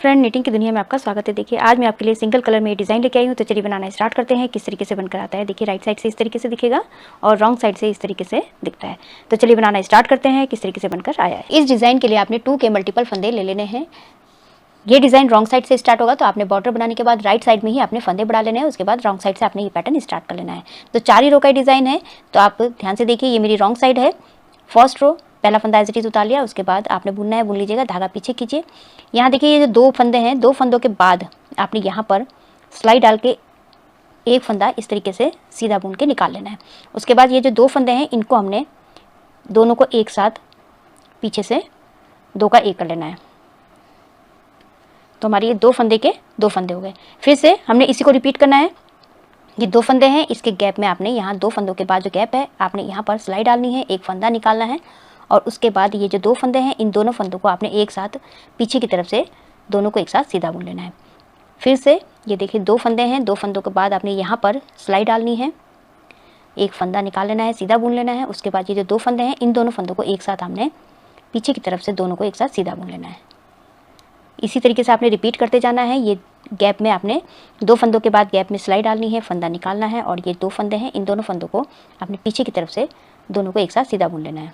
Friend, knitting की दुनिया में आपका स्वागत है। देखिए आज मैं आपके लिए सिंगल कलर में डिज़ाइन लेके आई हूँ। तो चलिए बनाना स्टार्ट करते हैं। किस तरीके से बनकर आता है देखिए, राइट साइड से इस तरीके से दिखेगा और रॉन्ग साइड से इस तरीके से दिखता है। तो चलिए बनाना स्टार्ट करते हैं किस तरीके से बनकर आया है। इस डिज़ाइन के लिए आपने 2 के मल्टीपल फंदे ले लेने हैं। ये डिज़ाइन रॉन्ग साइड से स्टार्ट होगा, तो आपने बॉर्डर बनाने के बाद राइट साइड में ही आपने फंदे बढ़ा लेने हैं। उसके बाद रॉन्ग साइड से आपने ये पैटर्न स्टार्ट कर लेना है। तो 4 ही रो का डिज़ाइन है, तो आप ध्यान से देखिए। ये मेरी रॉन्ग साइड है। फर्स्ट रो पहला फंदा एज इट इज उतार लिया। उसके बाद आपने बुनना है, बुन लीजिएगा, धागा पीछे कीजिए। यहाँ देखिए ये जो 2 फंदे हैं, 2 फंदों के बाद आपने यहाँ पर सिलाई डाल के एक फंदा इस तरीके से सीधा बुन के निकाल लेना है। उसके बाद ये जो 2 फंदे हैं, इनको हमने दोनों को एक साथ पीछे से 2 का 1 कर लेना है। तो हमारे ये 2 फंदे के 2 फंदे हो गए। फिर से हमने इसी को रिपीट करना है। ये 2 फंदे हैं, इसके गैप में आपने यहाँ 2 फंदों के बाद जो गैप है, आपने यहाँ पर सिलाई डालनी है, एक फंदा निकालना है। और उसके बाद ये जो 2 फंदे हैं, इन दोनों फंदों को आपने एक साथ पीछे की तरफ से दोनों को एक साथ सीधा बुन लेना है। फिर से ये देखिए 2 फंदे हैं, 2 फंदों के बाद आपने यहाँ पर सिलाई डालनी है, एक फंदा निकाल लेना है, सीधा बुन लेना है। उसके बाद ये जो 2 फंदे हैं, इन दोनों फंदों को एक साथ हमने पीछे की तरफ से दोनों को एक साथ सीधा बुन लेना है। इसी तरीके से आपने रिपीट करते जाना है। ये गैप में आपने 2 फंदों के बाद गैप में सिलाई डालनी है, फंदा निकालना है। और ये 2 फंदे हैं, इन दोनों फंदों को आपने पीछे की तरफ से दोनों को एक साथ सीधा बुन लेना है।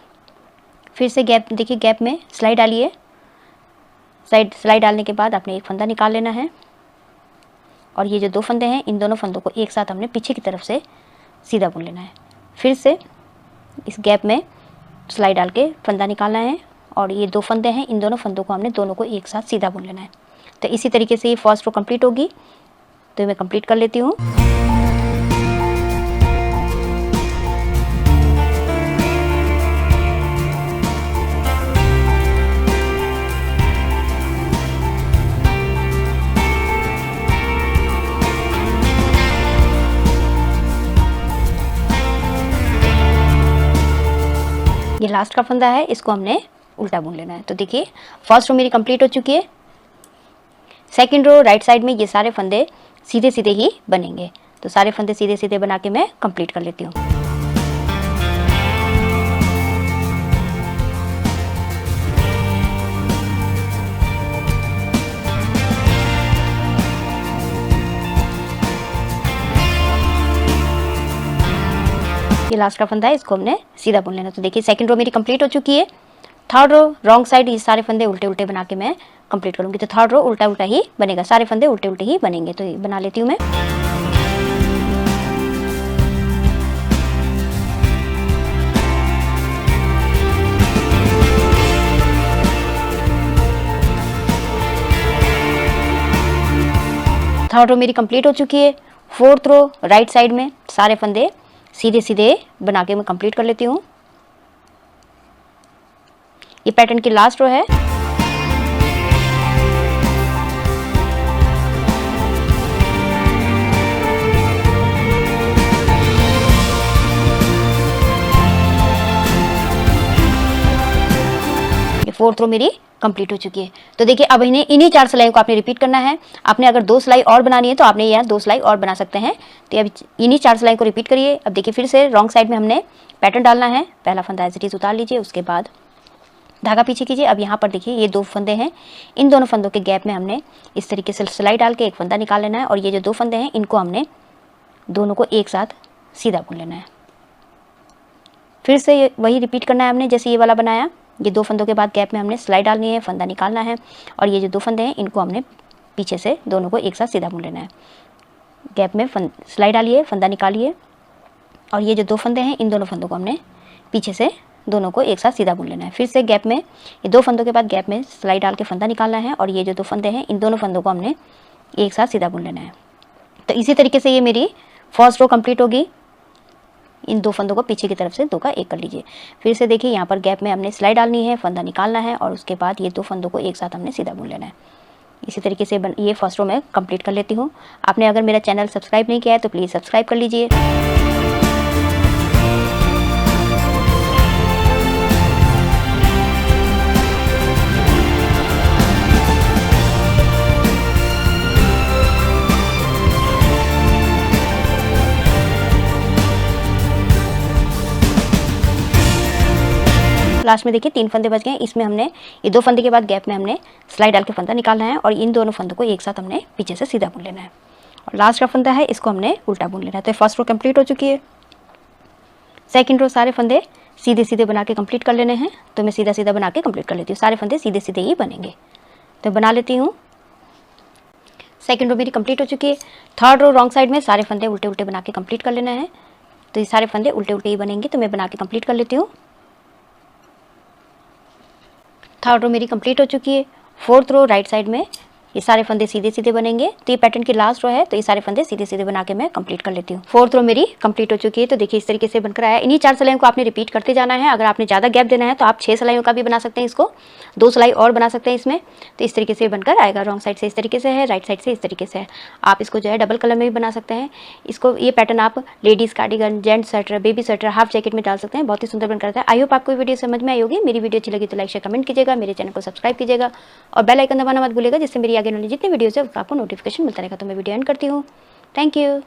फिर से गैप देखिए, गैप में सिलाई डालिए। सिलाई डालने के बाद आपने एक फंदा निकाल लेना है। और ये जो 2 फंदे हैं, इन दोनों फंदों को एक साथ हमने पीछे की तरफ से सीधा बुन लेना है। फिर से इस गैप में सिलाई डाल के फंदा निकालना है। और ये 2 फंदे हैं, इन दोनों फंदों को हमने दोनों को एक साथ सीधा बुन लेना है। तो इसी तरीके से ये फर्स्ट रो कंप्लीट होगी। तो मैं कंप्लीट कर लेती हूँ। ये लास्ट का फंदा है, इसको हमने उल्टा बुन लेना है। तो देखिए फर्स्ट रो मेरी कंप्लीट हो चुकी है। सेकंड रो राइट साइड में ये सारे फंदे सीधे सीधे ही बनेंगे। तो सारे फंदे सीधे सीधे बना के मैं कंप्लीट कर लेती हूँ। ये लास्ट का फंदा है, इसको हमने सीधा बुन लेना। तो देखिए सेकंड रो मेरी कंप्लीट हो चुकी है। थर्ड रो रॉन्ग साइड ये सारे फंदे उल्टे उल्टे बना के मैं कंप्लीट करूंगी। तो थर्ड रो उल्टा उल्टा ही बनेगा, सारे फंदे उल्टे उल्टे ही बनेंगे। तो ये बना लेती हूँ मैं। थर्ड रो मेरी कंप्लीट हो चुकी है। फोर्थ रो राइट साइड में सारे फंदे सीधे सीधे बना के मैं कंप्लीट कर लेती हूँ। ये पैटर्न की लास्ट रो है। ये फोर्थ रो मेरी कंप्लीट हो चुकी है। तो देखिए अब इन्हीं 4 सिलाइयों को आपने रिपीट करना है। आपने अगर 2 सिलाई और बनानी है तो आपने यहाँ 2 सिलाई और बना सकते हैं। तो अब इन्हीं 4 सिलाई को रिपीट करिए। अब देखिए फिर से रॉन्ग साइड में हमने पैटर्न डालना है। पहला फंदा एज इट इज उतार लीजिए। उसके बाद धागा पीछे कीजिए। अब यहाँ पर देखिए ये 2 फंदे हैं, इन दोनों फंदों के गैप में हमने इस तरीके से सिलाई डाल के एक फंदा निकाल लेना है। और ये जो 2 फंदे हैं, इनको हमने दोनों को एक साथ सीधा बुन लेना है। फिर से वही रिपीट करना है हमने जैसे ये वाला बनाया। ये 2 फंदों के बाद गैप में हमने सिलाई डालनी है, फंदा निकालना है। और ये जो 2 फंदे हैं, इनको हमने पीछे से दोनों को एक साथ सीधा बुन लेना है। गैप में सिलाई डालिए, फंदा निकालिए। और ये जो 2 फंदे हैं, इन दोनों फंदों को हमने पीछे से दोनों को एक साथ सीधा बुन लेना है। फिर से गैप में ये 2 फंदों के बाद गैप में सिलाई डाल के फंदा निकालना है। और ये जो 2 फंदे हैं, इन दोनों फंदों को हमने एक साथ सीधा बुन लेना है। तो इसी तरीके से ये मेरी फर्स्ट रो कंप्लीट होगी। इन 2 फंदों को पीछे की तरफ से 2 का 1 कर लीजिए। फिर से देखिए यहाँ पर गैप में हमने सिलाई डालनी है, फंदा निकालना है। और उसके बाद ये 2 फंदों को एक साथ हमने सीधा बुन लेना है। इसी तरीके से ये फर्स्ट रो मैं कंप्लीट कर लेती हूँ। आपने अगर मेरा चैनल सब्सक्राइब नहीं किया है तो प्लीज़ सब्सक्राइब कर लीजिए। लास्ट में देखिए 3 फंदे बच गए हैं। इसमें हमने ये 2 फंदे के बाद गैप में हमने सिलाई डाल के फंदा निकालना है और इन दोनों फंदों को एक साथ हमने पीछे से सीधा बुन लेना है और लास्ट का फंदा है इसको हमने उल्टा बुन लेना है। तो फर्स्ट रो कंप्लीट हो चुकी है। सेकंड रो सारे फंदे सीधे सीधे बना के कंप्लीट कर लेने हैं। तो मैं सीधा सीधा बना के कंप्लीट कर लेती हूँ। सारे फंदे सीधे सीधे ही बनेंगे। तो बना लेती हूँ। सेकंड रो मेरी कंप्लीट हो चुकी है। थर्ड रो रॉन्ग साइड में सारे फंदे उल्टे उल्टे बना के कंप्लीट कर लेना है। तो ये सारे फंदे उल्टे उल्टे ही बनेंगे। तो मैं बना के कंप्लीट कर लेती हूँ। थर्ड रो मेरी कंप्लीट हो चुकी है। फोर्थ रो राइट साइड में ये सारे फंदे सीधे सीधे बनेंगे। तो ये पैटर्न की लास्ट रो है। तो ये सारे फंदे सीधे सीधे बना के मैं कंप्लीट कर लेती हूँ। फोर्थ रो मेरी कंप्लीट हो चुकी है। तो देखिए इस तरीके से बनकर आया। इन्हीं 4 सिलाइयों को आपने रिपीट करते जाना है। अगर आपने ज़्यादा गैप देना है तो आप 6 सिलाइयों का भी बना सकते हैं। इसको 2 सिलाई और बना सकते हैं इसमें। तो इस तरीके से बनकर आएगा। रॉन्ग साइड से इस तरीके से है, राइट साइड से इस तरीके से है। आप इसको जो है डबल कलर में भी बना सकते हैं। इसको ये पैटर्न आप ladies cardigan, gents sweater, baby sweater, half jacket में डाल सकते हैं। बहुत ही सुंदर बनकर आता है। आई होप आपको वीडियो समझ में आई होगी। मेरी वीडियो अच्छी लगी तो लाइक शेयर कमेंट कीजिएगा। मेरे चैनल को सब्सक्राइब कीजिएगा और बेल आइकन दबाना मत भूलिएगा, जिससे मेरी आगे वाली जितनी वीडियोज़ है उसका आपको नोटिफिकेशन मिलता रहेगा। तो मैं वीडियो एंड करती हूँ। Thank you.